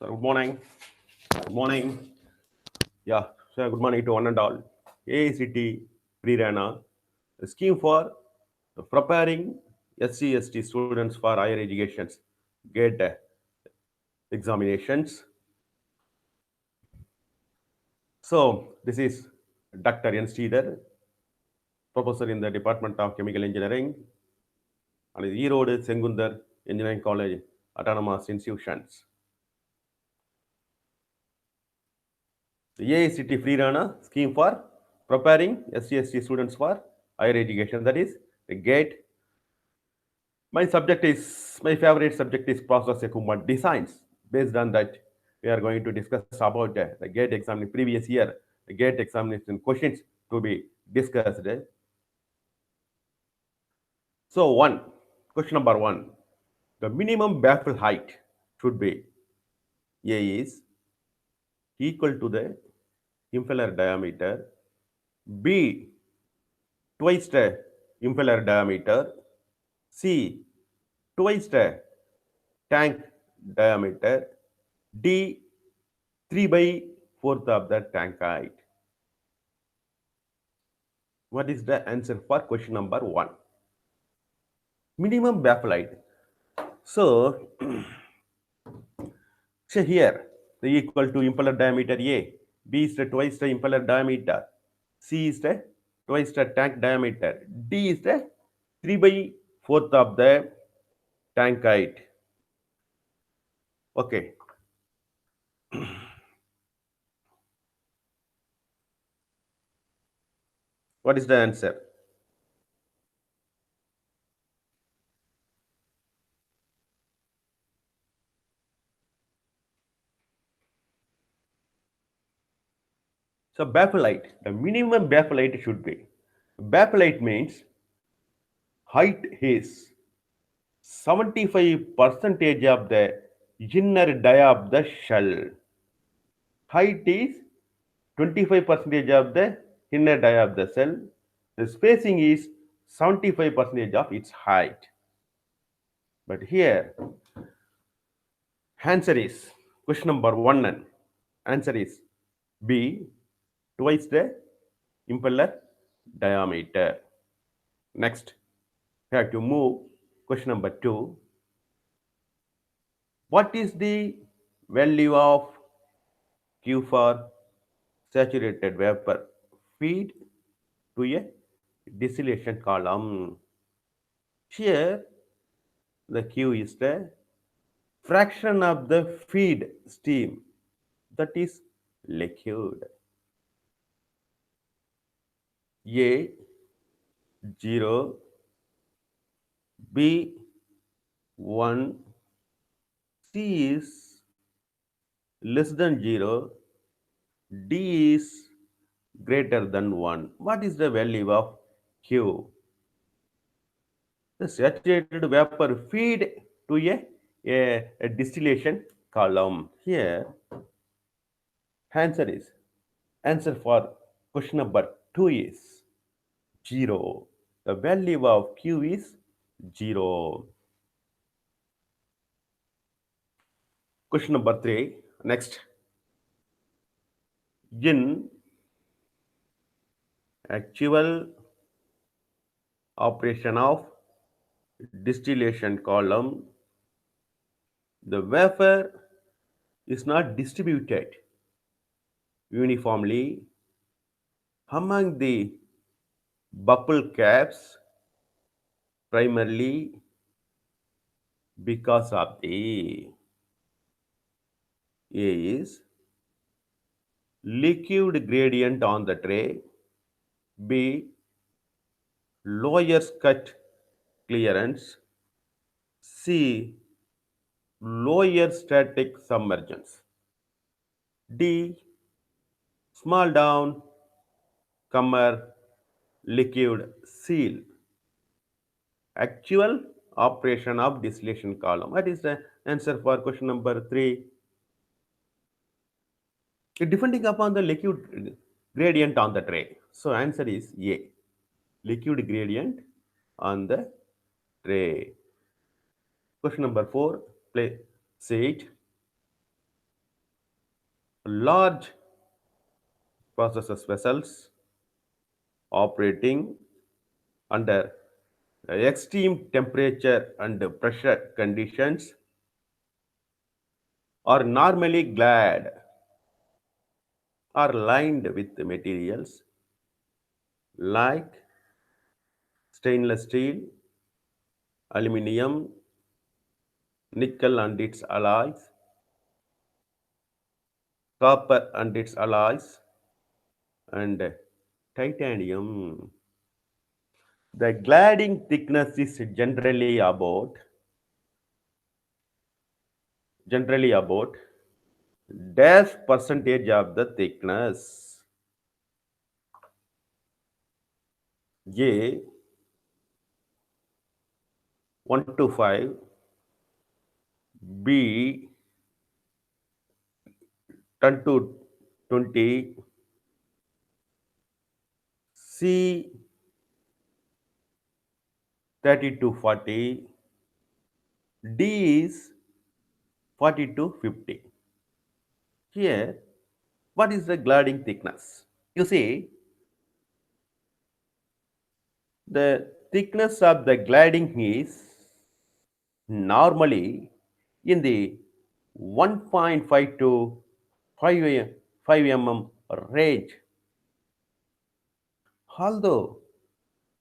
So good morning. Good morning. Yeah. So good morning to one and all. AICT pre-RANA, a scheme for preparing SC/ST students for higher educations, GATE examinations. So this is Dr. N. Sridhar, professor in the Department of Chemical Engineering and Erode Sengundar Engineering College, Autonomous Institutions. The AICT free runner scheme for preparing SC/ST students for higher education. That is the GATE. My favorite subject is process equipment designs. Based on that, we are going to discuss about the GATE exam in previous year, the GATE examination questions to be discussed. So question number one, the minimum baffle height should be A is equal to the impeller diameter, B twice the impeller diameter, C twice the tank diameter, D 3 by 4th of the tank height. What is the answer for question number one? Minimum baffle height. So, say here, the equal to impeller diameter A, B is the twice the impeller diameter, C is the twice the tank diameter, D is the 3 by 4th of the tank height. Okay. What is the answer? So baffle height, the minimum baffle height should be. Baffle height means height is 75 percentage of the inner dia of the shell. Height is 25 percentage of the inner dia of the cell. The spacing is 75 percentage of its height. But here, answer is question number one. And answer is B, twice the impeller diameter. Next, we have to move question number two. What is the value of Q for saturated vapor feed to a distillation column? Here, the Q is the fraction of the feed steam that is liquid. A 0, B 1, C is less than 0, D is greater than 1. What is the value of Q? The saturated vapor feed to a distillation column. Here, answer is answer for question number 2 is 0. The value of Q is 0. Question number 3. Next. In actual operation of distillation column, the vapor is not distributed uniformly among the bubble caps primarily because of the A is liquid gradient on the tray, B lower cut clearance, C lower static submergence, D small down comer liquid seal. Actual operation of distillation column. What is the answer for question number 3? Depending upon the liquid gradient on the tray. So answer is A. Liquid gradient on the tray. Question number 4. Play say it. Large processes vessels operating under extreme temperature and pressure conditions are normally clad or lined with materials like stainless steel, aluminum, nickel and its alloys, copper and its alloys, and titanium. The cladding thickness is generally about dash percentage of the thickness. A 1 to 5, B 10 to 20, C 30 to 40, D is 40 to 50. Here, what is the cladding thickness? You see, the thickness of the cladding is normally in the 1.5 to 5 mm range. Although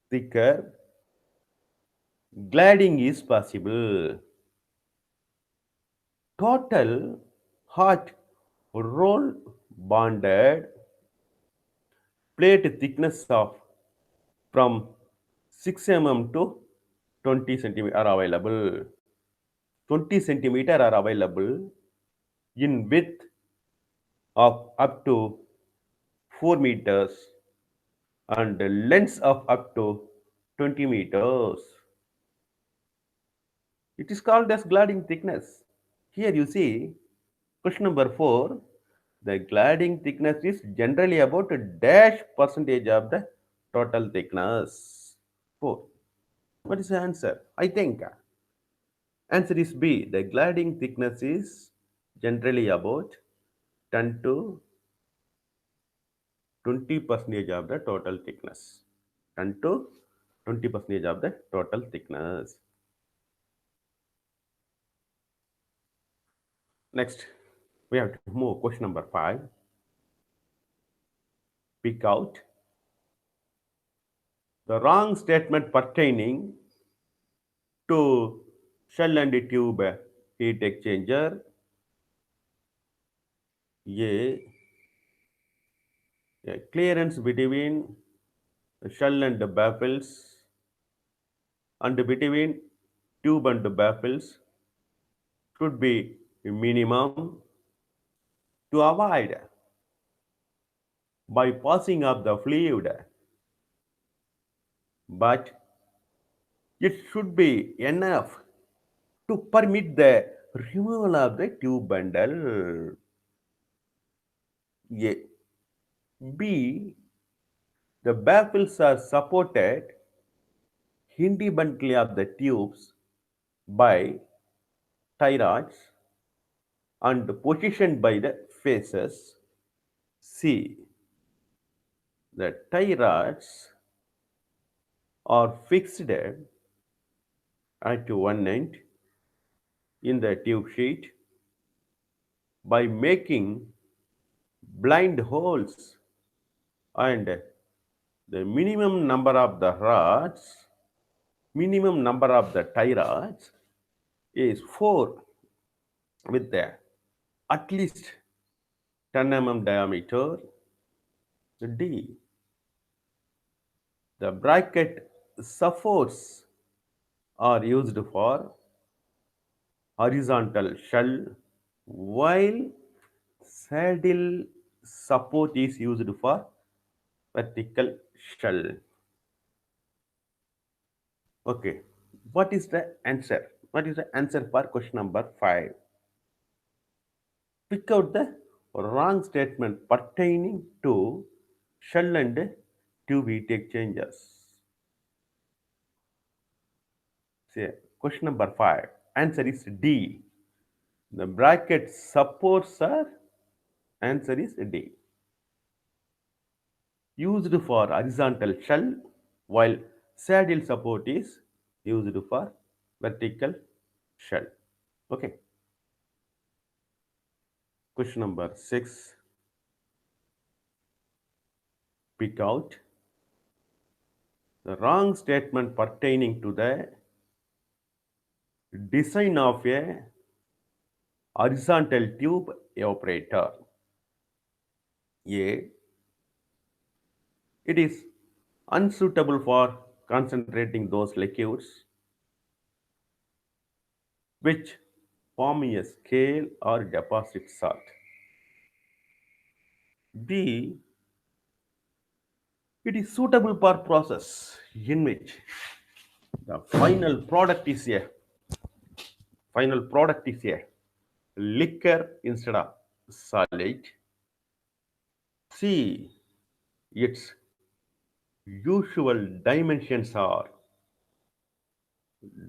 thicker, cladding is possible. Total hot roll bonded plate thickness of from 6 mm to 20 centimeter are available. 20 centimeter are available in width of up to 4 meters and length of up to 20 meters. It is called as cladding thickness. Here you see question number 4. The cladding thickness is generally about a dash percentage of the total thickness. 4. What is the answer? I think answer is B. The cladding thickness is generally about 10 to 20 percentage of the total thickness. 10 to 20 percentage of the total thickness. Next, we have to move question number 5. Pick out the wrong statement pertaining to shell and tube heat exchanger. A, a clearance between shell and baffles and between tube and baffles should be minimum to avoid bypassing of the fluid, but it should be enough to permit the removal of the tube bundle. A. B. The baffles are supported independently of the tubes by tie rods and positioned by the faces. C. The tie rods are fixed at one end in the tube sheet by making blind holes, and the minimum number of the tie rods is 4 with the at least 10 mm diameter. D. The bracket supports are used for horizontal shell, while saddle support is used for vertical shell. Okay, what is the answer? What is the answer for question number 5? Pick out the wrong statement pertaining to shell and tube heat exchangers. Say, question number 5. Answer is D. The bracket supports are Answer is D. Used for horizontal shell, while saddle support is used for vertical shell. Okay. Question number 6. Pick out the wrong statement pertaining to the design of a horizontal tube evaporator. A. It is unsuitable for concentrating those liquids which form a scale or deposit salt. B. It is suitable for process in which the final product is a liquor instead of solid. C. Its usual dimensions are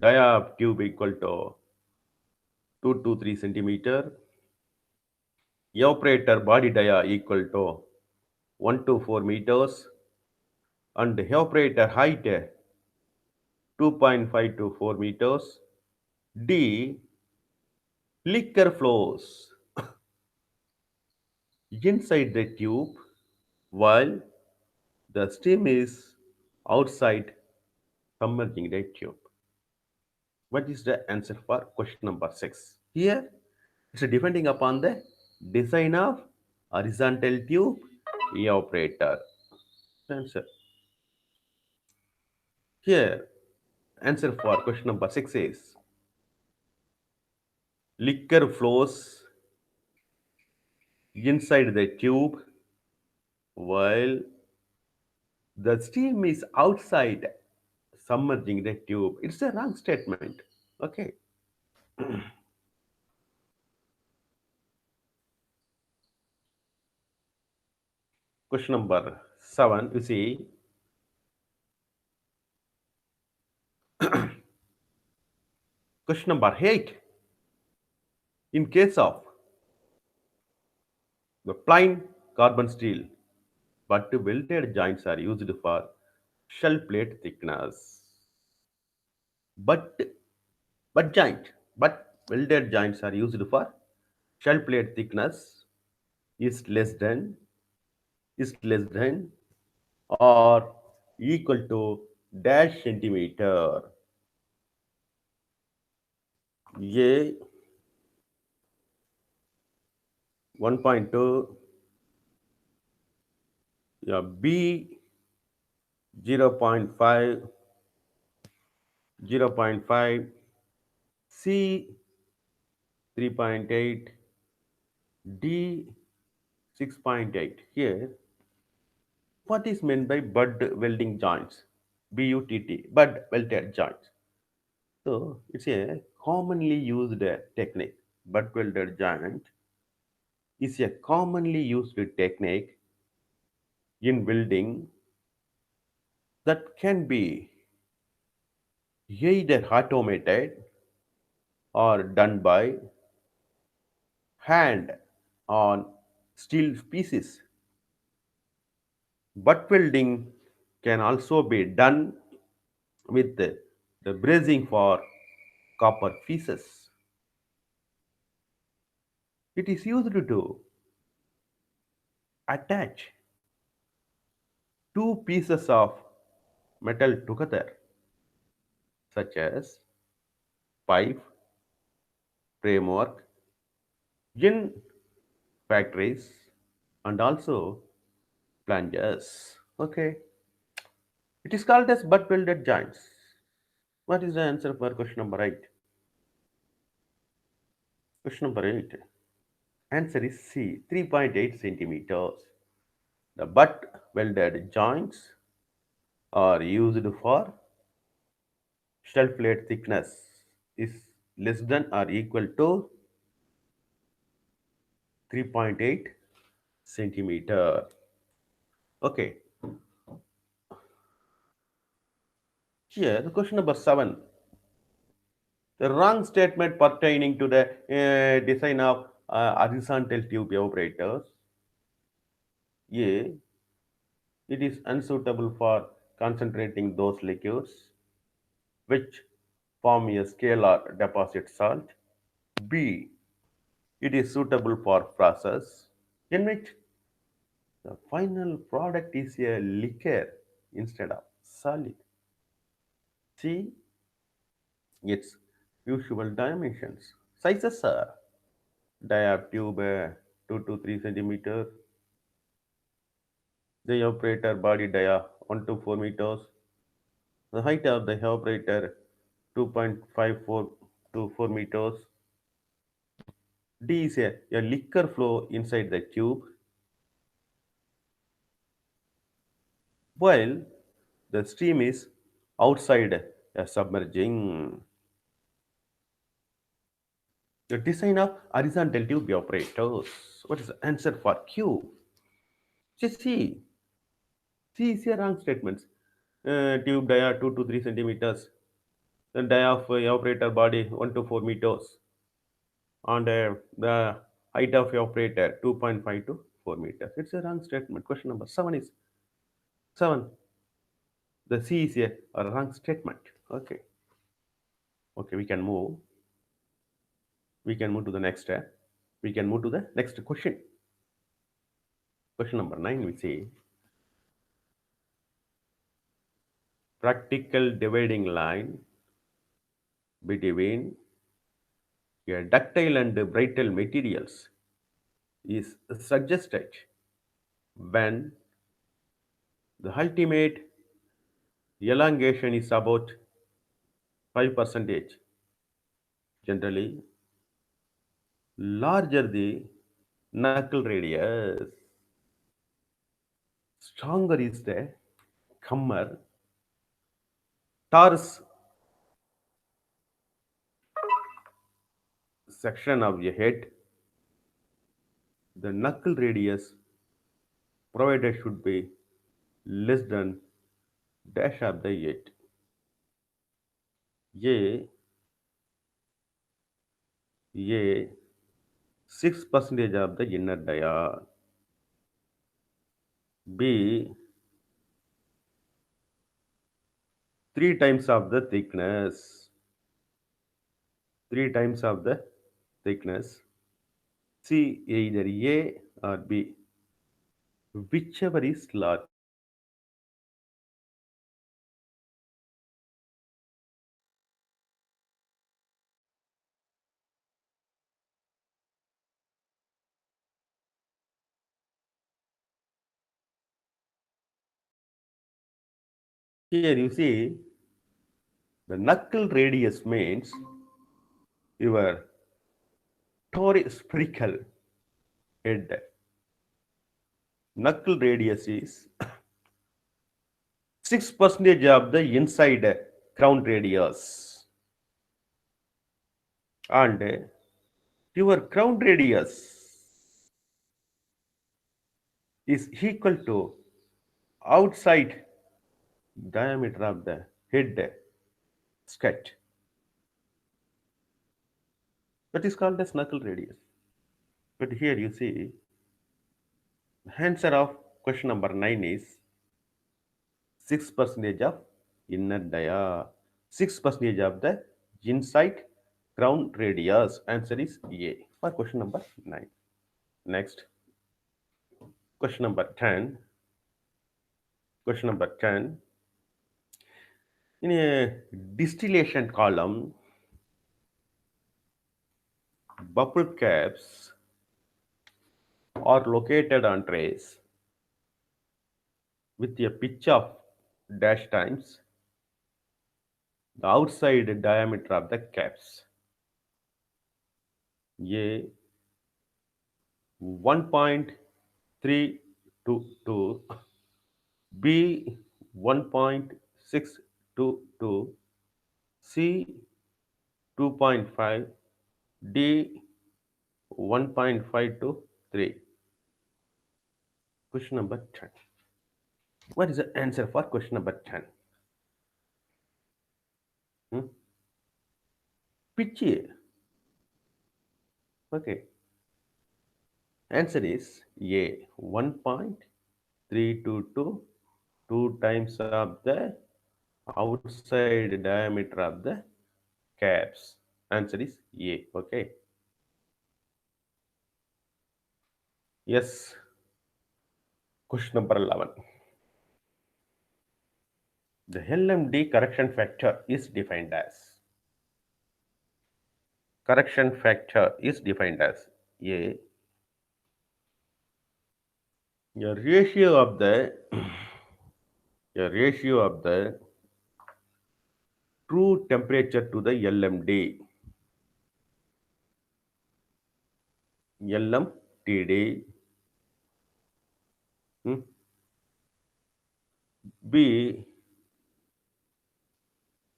dia of tube equal to 2 to 3 centimeter, evaporator body dia equal to 1 to 4 meters, and evaporator height 2.5 to 4 meters. D. Liquor flows inside the tube while the steam is outside submerging the tube. What is the answer for question number 6? Here, it's depending upon the design of horizontal tube evaporator. Answer. Here, answer for question number 6 is liquor flows inside the tube while the steam is outside submerging the tube. It's a wrong statement. Okay. Question number 7, you see, question number 8. In case of the plain carbon steel, but welded joints are used for shell plate thickness. But but welded joints are used for shell plate thickness is less than or equal to dash centimeter. A 1.2, yeah, B 0.5, 0.5, C 3.8, D 6.8. Here, what is meant by butt welding joints? BUTT, butt welded joints. So it's a commonly used technique. Butt welded joint is a commonly used technique in welding that can be either automated or done by hand on steel pieces. Butt welding can also be done with the brazing for copper pieces. It is used to attach two pieces of metal together, such as pipe, framework, in factories, and also flanges. Okay, it is called as butt welded joints. What is the answer for question number 8? Question number 8. Answer is C, 3.8 centimeters. The butt welded joints are used for shell plate thickness is less than or equal to 3.8 centimeter. Okay, here the question number 7. The wrong statement pertaining to the design of horizontal tube evaporators. A. It is unsuitable for concentrating those liquids which form a scalar deposit salt. B. It is suitable for process in which the final product is a liquor instead of solid. C. Its usual dimensions. Sizes are diaptube 2 to 3 centimeter, the evaporator body dia 1 to 4 meters, the height of the evaporator 2.54 to 4 meters. D is a liquor flow inside the tube, while the stream is outside submerging. The design of horizontal tube evaporators. What is the answer for Q? Just see. C is a wrong statement. Tube dia 2 to 3 centimeters. The dia of evaporator body 1 to 4 meters. And the height of evaporator 2.5 to 4 meters. It's a wrong statement. Question number 7 is 7. The C is a wrong statement. Okay. Okay, we can move. We can move to the next step. We can move to the next question. Question number 9, we say practical dividing line between a ductile and brittle materials is suggested when the ultimate elongation is about 5 percentage. Generally, larger the knuckle radius, stronger is the Kummer torus section of the head. The knuckle radius provided should be less than dash of the head. A 6 percentage of the inner dia. B 3 times of the thickness. 3 times of the thickness. C either A or B, whichever is large. Here you see the knuckle radius means your spherical head. Knuckle radius is 6 percentage of the inside crown radius, and your crown radius is equal to outside diameter of the head skirt. That is called as knuckle radius. But here you see the answer of question number 9 is 6 percentage of inner dia, 6 percentage of the inside crown radius. Answer is A for question number 9. Next, question number 10. Question number 10. In a distillation column, bubble caps are located on trays with a pitch of dash times the outside diameter of the caps. A 1.322, B 1.622, C 2.5, D 1.523. Question number 10. What is the answer for question number 10? Hmm? Pitch. Okay. Answer is A 1.322. 3 to 2, 2 times of the outside diameter of the caps. Answer is A. Okay. Yes. Question number 11. The LMD correction factor is defined as A, a ratio of the a ratio of the true temperature to the LMD, LMTD. hmm, B,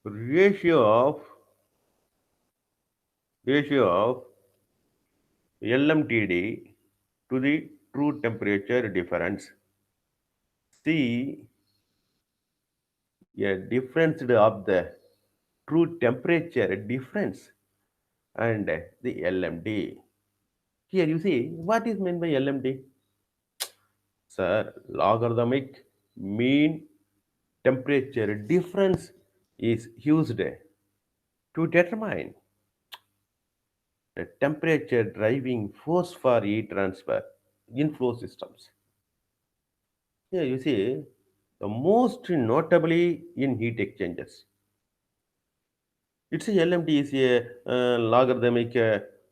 ratio of ratio of LMTD to the true temperature difference. C, a difference of the true temperature difference and the LMD. Here you see what is meant by LMD? Sir, logarithmic mean temperature difference is used to determine the temperature driving force for heat transfer in flow systems. Here you see the most notably in heat exchangers. It's a LMD is a logarithmic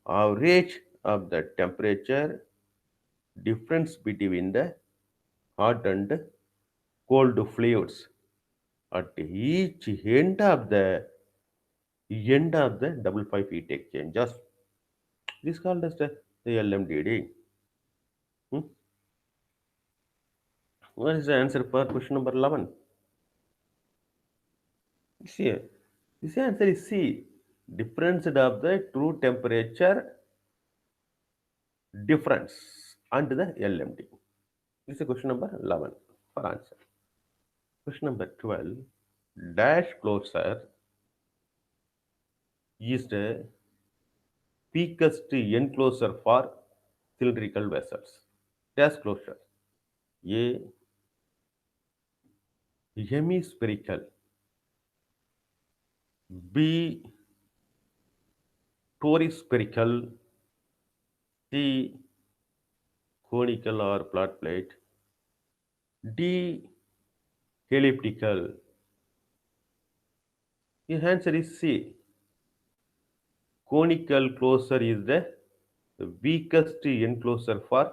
average of the temperature difference between the hot and cold fluids at each end of the double five heat exchangers. This is called as the LMDD. Hmm? What is the answer for question number 11? See, this answer is C. Difference of the true temperature difference and the LMD. This is question number 11 for answer. Question number 12. Dash closer is the weakest enclosure for cylindrical vessels. Dash closure. A. Hemispherical. B. Torispherical. C. Conical or flat plate. D. Elliptical. The answer is C. Conical closure is the weakest enclosure for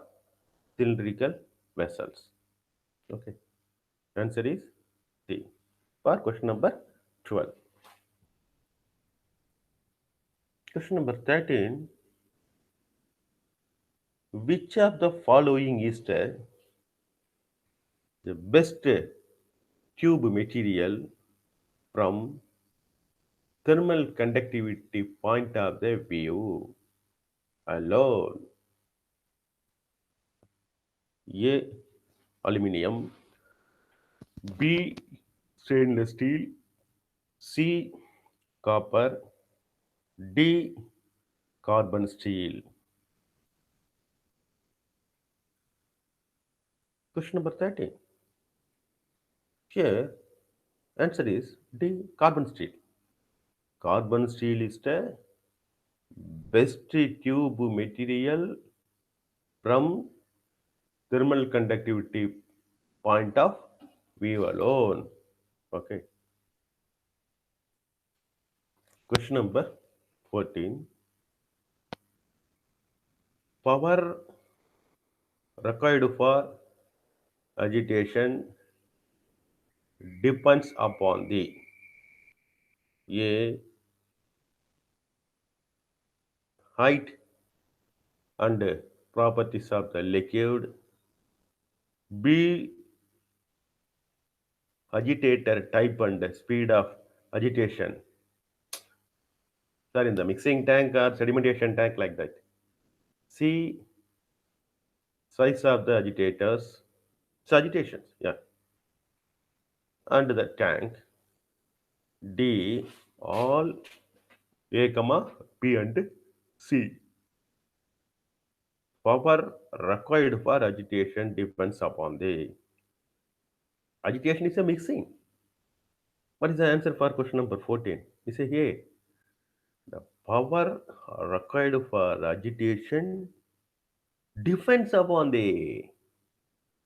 cylindrical vessels. Okay. Answer is C. For question number 12. Question number 13. Which of the following is the best tube material from thermal conductivity point of the view alone? A. Aluminium. B. Stainless steel. C. Copper. D. Carbon steel. Question number 13. Here, answer is D. Carbon steel. Carbon steel is the best tube material from thermal conductivity point of view alone. Okay. Question number 14. Power required for agitation depends upon the A. Height and properties of the liquid. B. Agitator type and speed of agitation. Sir, in the mixing tank or sedimentation tank like that. C. Size of the agitators. It's agitations, yeah. And the tank. D. All A, comma B and C. Power required for agitation depends upon the Agitation is a mixing. What is the answer for question number 14? You say, hey, the power required for agitation depends upon the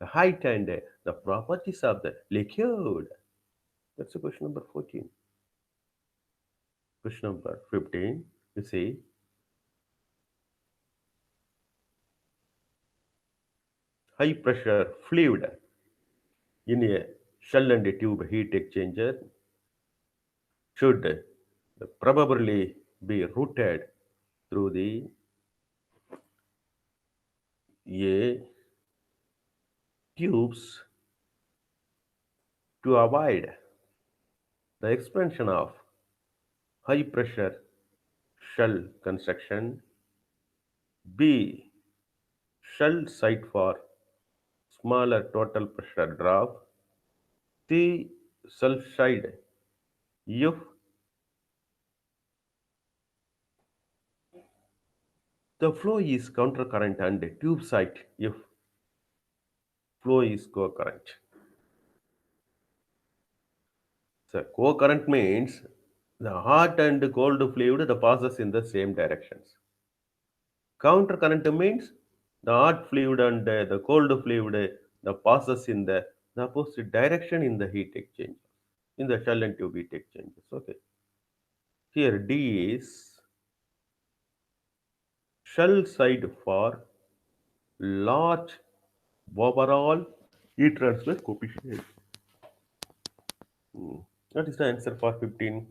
height and the properties of the liquid. That's the question number 14. Question number 15. You see, high pressure fluid in a shell and tube heat exchanger should probably be routed through the A tubes to avoid the expansion of high pressure shell construction. B. Shell site for smaller total pressure drop. C. Shell side if the flow is countercurrent and tube site if flow is co-current. So co-current means the hot and cold fluid that passes in the same directions. Countercurrent means the hot fluid and the cold fluid that passes in the opposite direction in the heat exchange, in the shell and tube heat exchangers. Okay. Here D is shell side for large overall heat transfer coefficient. Hmm. What is the answer for 15?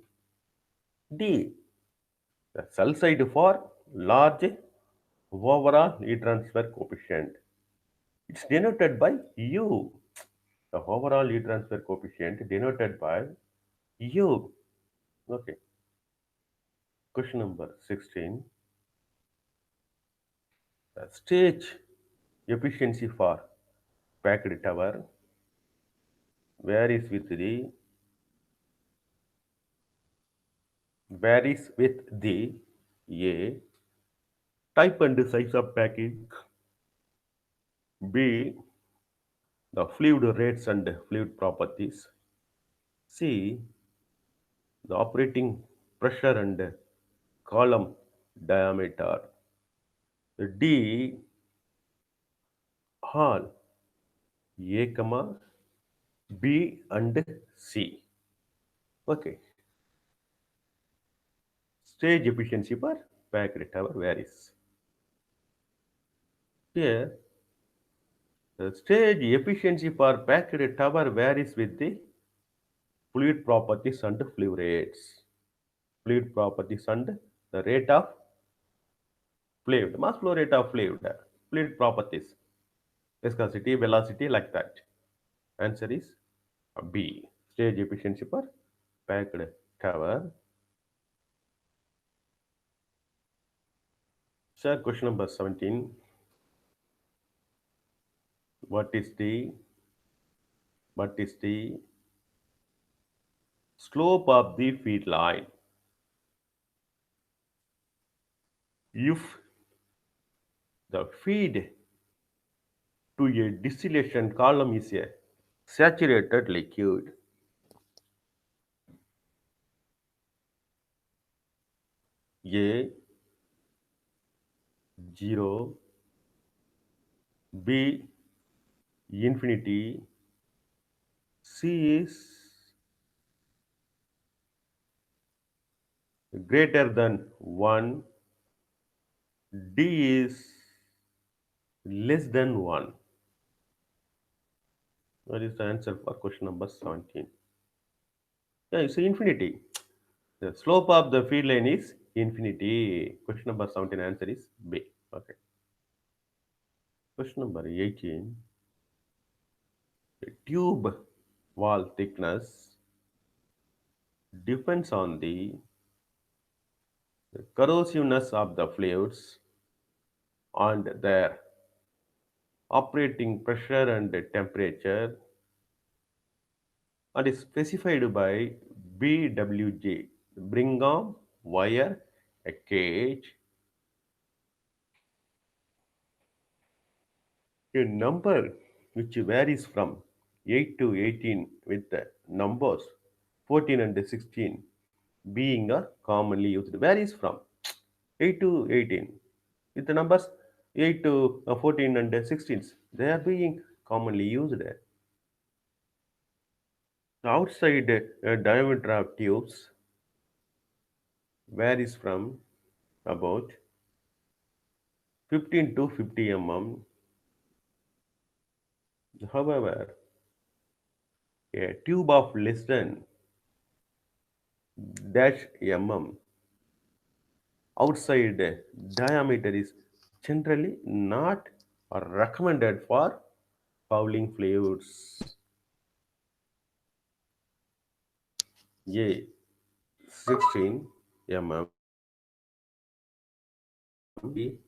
D. The shell side for large overall heat transfer coefficient. It's denoted by U. The overall heat transfer coefficient denoted by U. Okay. Question number 16. The stage efficiency for packed tower varies with the A type and size of packing, B the fluid rates and fluid properties, C the operating pressure and column diameter, D all A comma B and C. Okay. Stage efficiency per packed tower varies. Here, the stage efficiency for packed tower varies with the fluid properties and flow rates. Fluid properties and the rate of fluid, mass flow rate of fluid properties, viscosity, velocity, like that. Answer is B. Stage efficiency per packed tower. Sir, question number 17. What is the slope of the feed line if the feed to a distillation column is a saturated liquid? A 0, B infinity, C is greater than 1, D is less than 1. What is the answer for question number 17? Yeah, it's infinity. The slope of the feed line is infinity. Question number 17 answer is B. Okay. Question number 18. The tube wall thickness depends on the corrosiveness of the fluids and their operating pressure and temperature and is specified by BWG, Brigham wire gauge, a number which varies from 8 to 18 with the numbers 14 and 16 being a commonly used. Where is from? 8 to 18 with the numbers 8 to 14 and 16. They are being commonly used. The outside diameter of tubes varies from about 15 to 50 mm. However, a tube of less than dash mm outside diameter is generally not recommended for fouling fluids. A 16 mm, B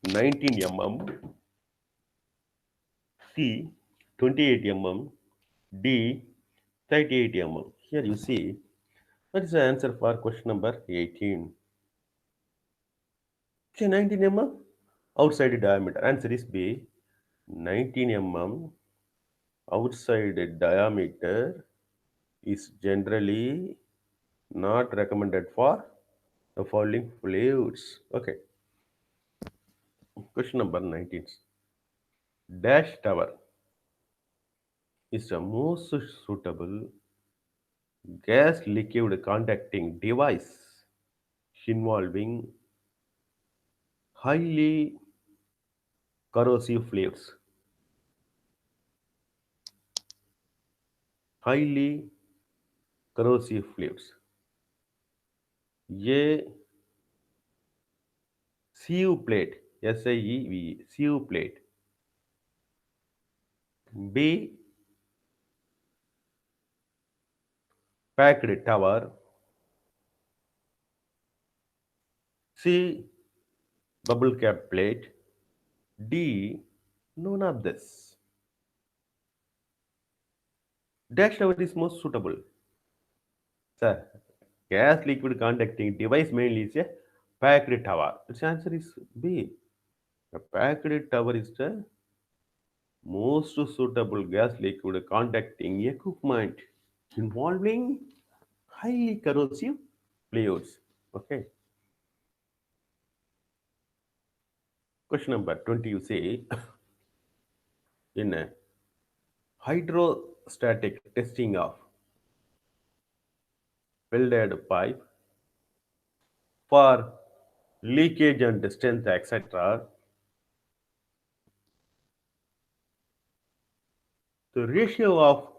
19 mm, C 28 mm, D 38 mm. Here you see that is the answer for question number 18. Okay, 19 mm outside diameter. Answer is B 19 mm outside diameter is generally not recommended for the fouling fluids. Okay, question number 19. Dash tower is the most suitable gas liquid contacting device involving highly corrosive fluids. Highly corrosive fluids. A sieve plate, SIEVE, sieve plate. B packed tower. C bubble cap plate. D none of this. Dash tower is most suitable. Sir, gas liquid contacting device mainly is a packed tower. Its answer is B. A packed tower is the most suitable gas liquid contacting equipment involving highly corrosive fluids. Okay. Question number 20 you say in a hydrostatic testing of welded pipe for leakage and strength, etc. The ratio of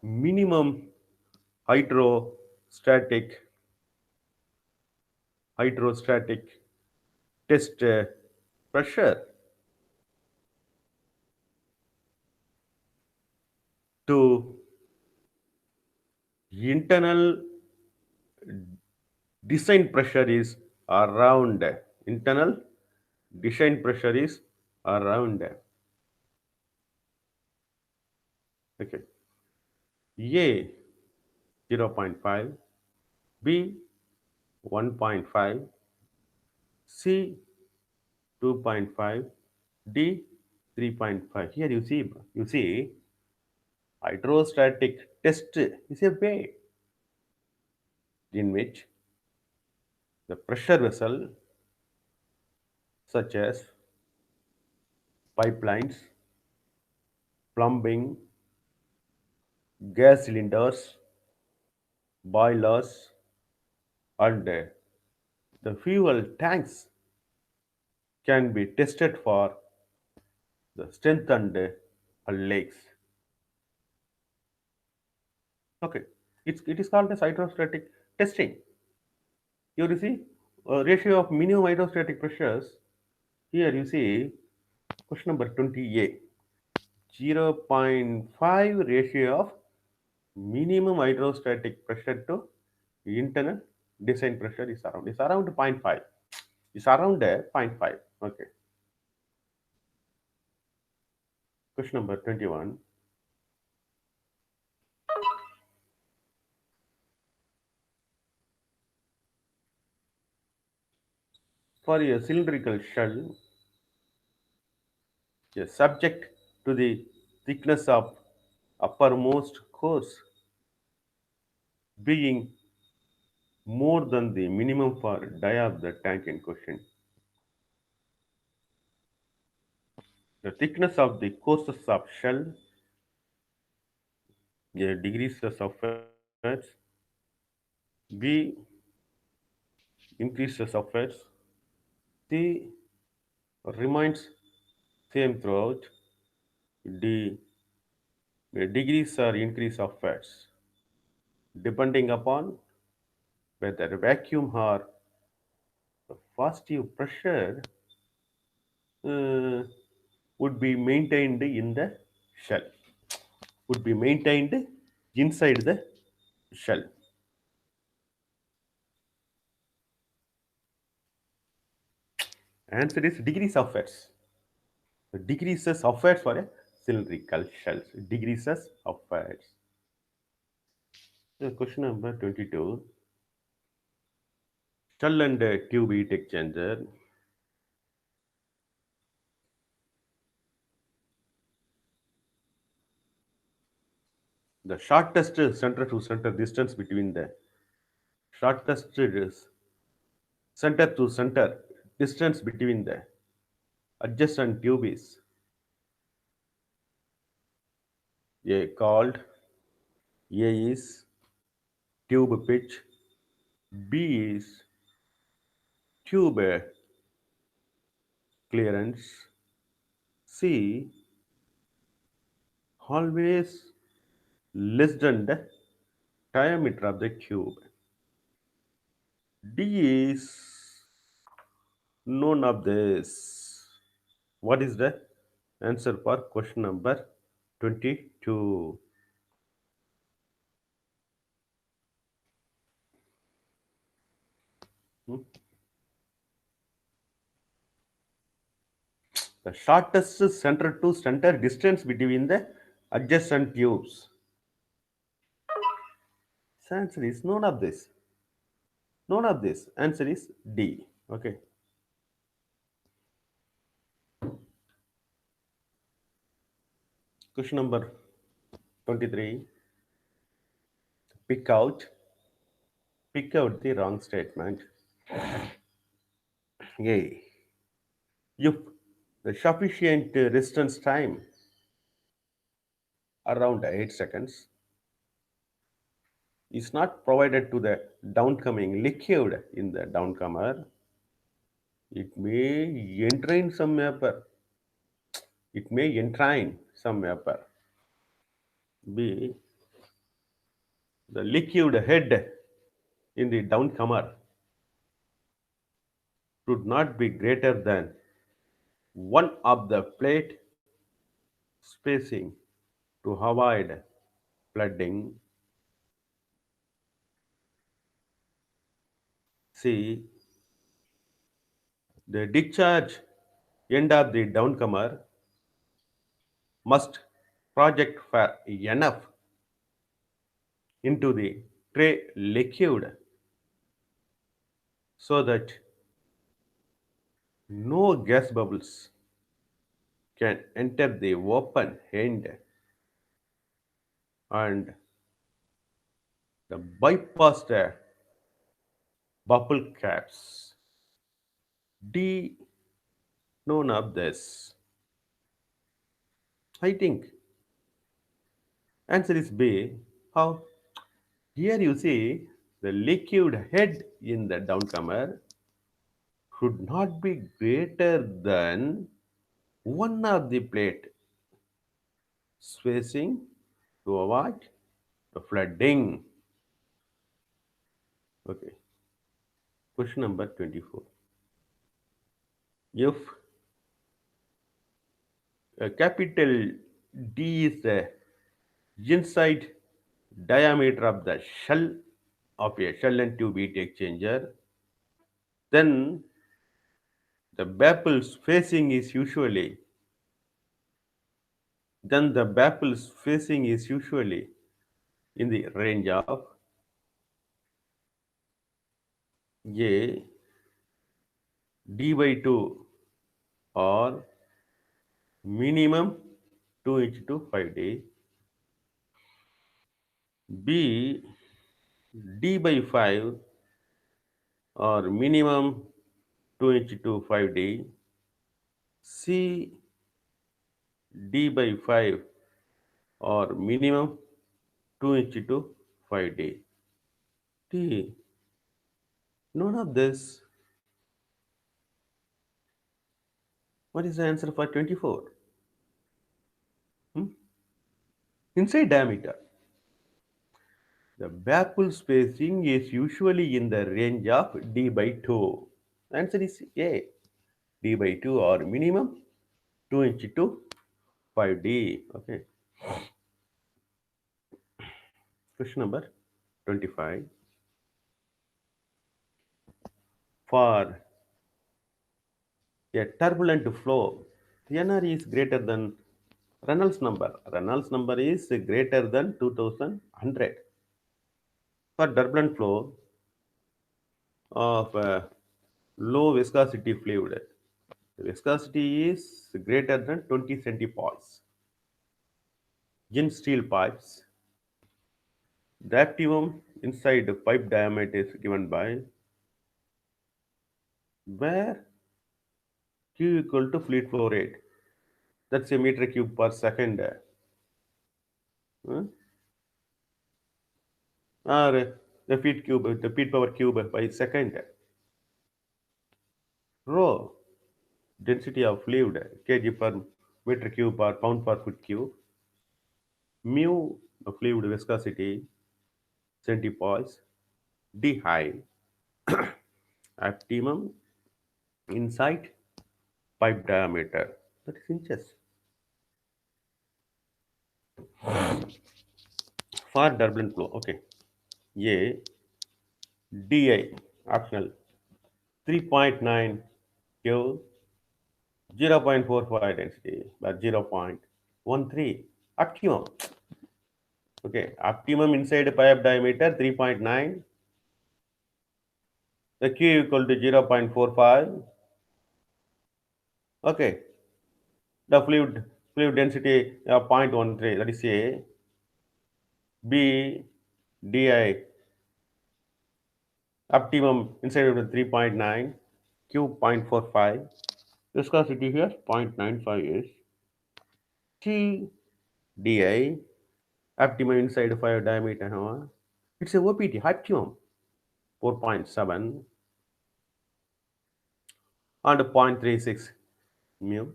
minimum hydrostatic hydrostatic test pressure to internal design pressure is around internal design pressure is around okay A 0.5, B 1.5, C 2.5, D 3.5. Here you see hydrostatic test is a way in which the pressure vessel such as pipelines, plumbing, gas cylinders, boilers, and the fuel tanks can be tested for the strength and legs. Okay, it is called as hydrostatic testing. Here you see ratio of minimum hydrostatic pressures. Here you see question number 20A. 0.5 ratio of minimum hydrostatic pressure to internal design pressure is around zero point 0.5. It's around zero point 0.5. Okay. Question number 21. For a cylindrical shell, is subject to the thickness of uppermost course being more than the minimum for dia of the tank in question. The thickness of the courses of shell, the degrees of surface, B increase the surface, C remains same throughout, D degrees or increase of fats, depending upon whether vacuum or positive pressure uh, would be maintained in the shell, would be maintained inside the shell. Answer is degrees of fats. Decreases of fats for a cylindrical shells. Decreases of fats. Question number 22. Shell and tube heat exchanger. The shortest center to center distance between the shortest center to center distance between the adjacent tube is called A is tube pitch, B is tube clearance, C always less than the diameter of the tube. D is none of this. What is the answer for question number 22? Hmm? The shortest center to center distance between the adjacent tubes. The answer is none of this. None of this. Answer is D. Okay. Question number 23. Pick out. Pick out the wrong statement. A. If the sufficient resistance time around 8 seconds is not provided to the downcoming liquid in the downcomer, it may entrain some vapor. It may entrain some vapor. B. The liquid head in the downcomer should not be greater than one of the plate spacing to avoid flooding. C. The discharge end of the downcomer must project far enough into the tray liquid so that no gas bubbles can enter the open end and the bypass the bubble caps. D. None of this. I think answer is B. How? Here you see the liquid head in the downcomer should not be greater than one of the plate spacing to avoid the flooding. Okay. Question number 24. If a capital D is the inside diameter of the shell of a shell and tube heat exchanger, then the baffle's facing is usually in the range of A d by 2 or minimum 2 into 5D, B, D by 5 or minimum 2 inch to 5D. C, D by 5 or minimum 2 inch to 5D. D, none of this. What is the answer for 24? Hmm? Inside diameter. The baffle spacing is usually in the range of D by 2. Answer is A. D by 2 or minimum 2 inch to 5D. Okay. Question number 25. For a turbulent flow, NR is greater than Reynolds number. Reynolds number is greater than 2100. For turbulent flow of low viscosity fluid, the viscosity is greater than 20 centipoise. In steel pipes, the optimum inside the pipe diameter is given by where Q equal to fluid flow rate. That's a meter cube per second. Or the feet power cube by second. Rho, density of fluid, kg per meter cube or pound per foot cube. Mu, the fluid viscosity, centipoise. D high, optimum inside pipe diameter. That is inches. For turbulent flow, okay. A, DI, optional, 3.9 Q, 0.45 density, but 0.13. Optimum. Okay, optimum inside pipe diameter 3.9. The Q equal to 0.45. Okay, the fluid density 0.13. That is A. B, DI, optimum inside of the 3.9. Q 0.45. Viscosity here 0.95 is T, DI, optimum inside 5 diameter. It's a OPT, optimum 4.7 and 0.36 mu,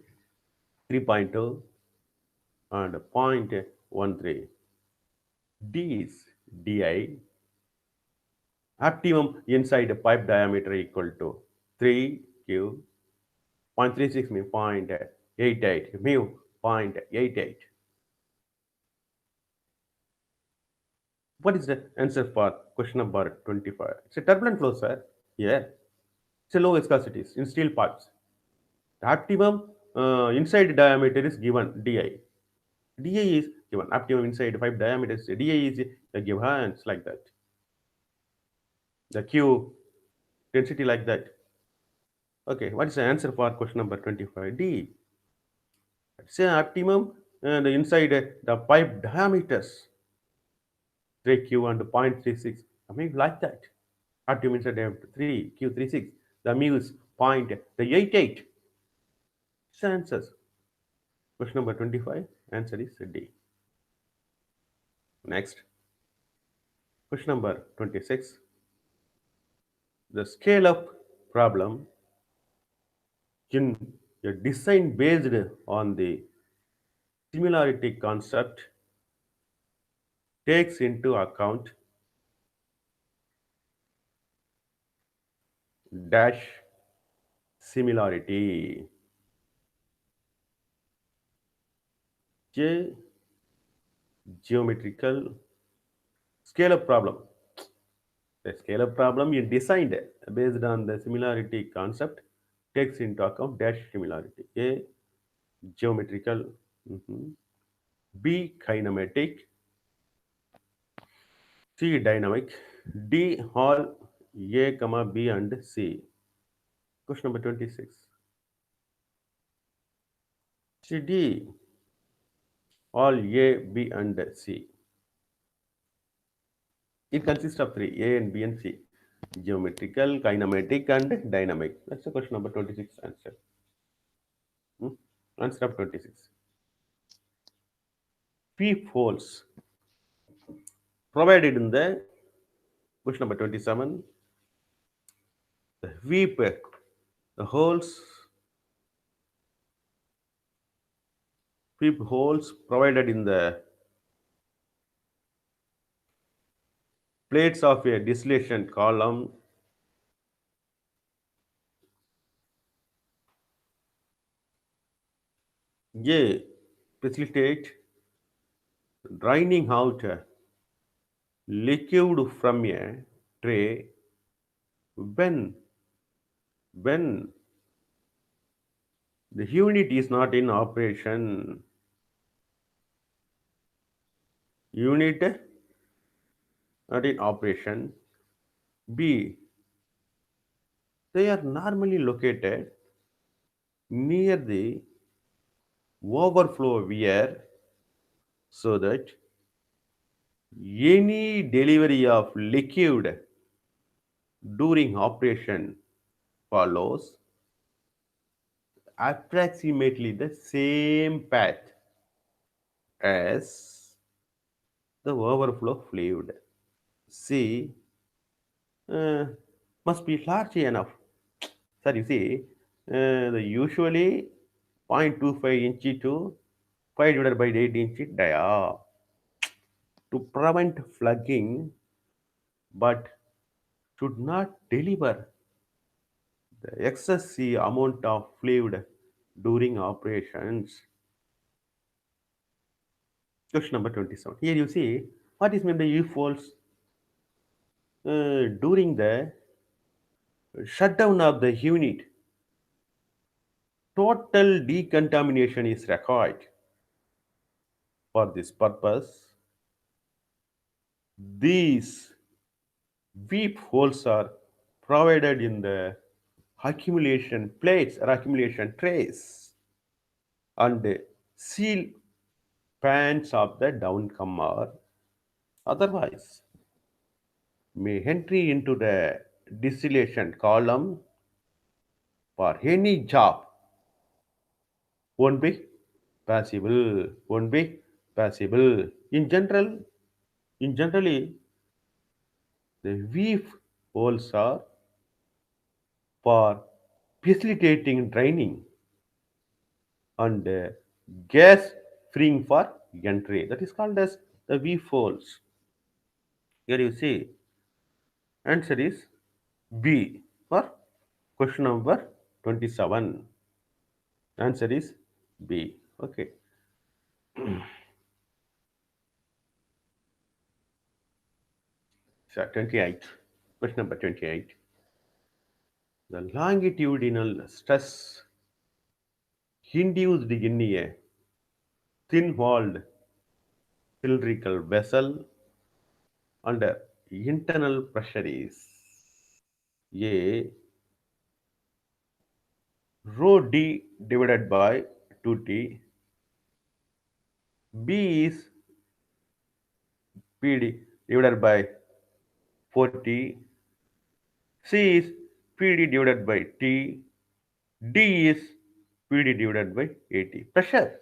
3.2 and 0.13. D is DI, optimum inside pipe diameter equal to 3 Q, 0.36 mu, 0.88 mu, 0.88. What is the answer for question number 25? It's a turbulent flow, sir. Yeah. It's a low viscosity in steel pipes. The optimum inside diameter is given DI. DI is given. Optimum inside pipe diameter is DI is given. It's like that. The Q density like that. Okay, what is the answer for question number 25? D. Say optimum the inside the pipe diameters 3Q and 0.36. I mean like that. Optimum inside diameter 3Q36. The mu is 0.88. It's the answers. Question number 25. Answer is D. Next. Question number 26. The scale up problem in a design based on the similarity concept takes into account dash similarity. J, geometrical scale-up problem. The scale-up problem is designed based on the similarity concept takes into account dash similarity. A, geometrical. B, kinematic. C, dynamic. D, all A, comma B and C. Question number 26. C, D, all A, B and C. It consists of three, A and B and C: geometrical, kinematic, and dynamic. That's the question number 26 answer. Hmm? Answer of 26. Peepholes provided in the question number 27. The weep, the holes, peepholes provided in the plates of a distillation column. A. Facilitate draining out liquid from a tray when the unit is not in operation. Unit not in operation. B. They are normally located near the overflow weir so that any delivery of liquid during operation follows approximately the same path as the overflow fluid. C. uh, must be large enough. Sir, you see, the usually 0.25 inch to 5 divided by 8 inch dia to prevent flagging, but should not deliver the excessive amount of fluid during operations. Question number 27. Here you see what is meant by if falls during the shutdown of the unit. Total decontamination is required. For this purpose, these weep holes are provided in the accumulation plates or accumulation trays and seal pans of the downcomer. Otherwise, may entry into the distillation column for any job won't be possible. Won't be possible. In generally, the weep holes are for facilitating draining and gas freeing for entry. That is called as the V folds. Here you see, answer is B for question number 27. Answer is B. Okay. So 28. Question number 28. The longitudinal stress induced in a thin walled cylindrical vessel under internal pressure is A rho d divided by 2t. B is pd divided by 4t. C is pd divided by t. D is pd divided by 80. Pressure.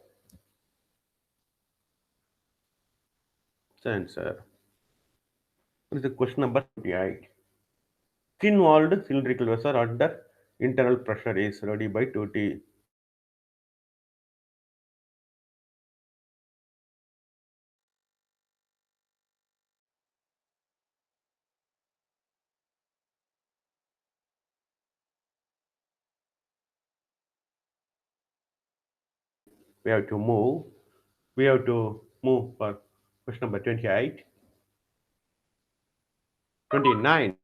Answer. What is the question number 28? Thin walled cylindrical vessel under internal pressure is rho d by 2t. We have to move. We have to move for question number 28. 29.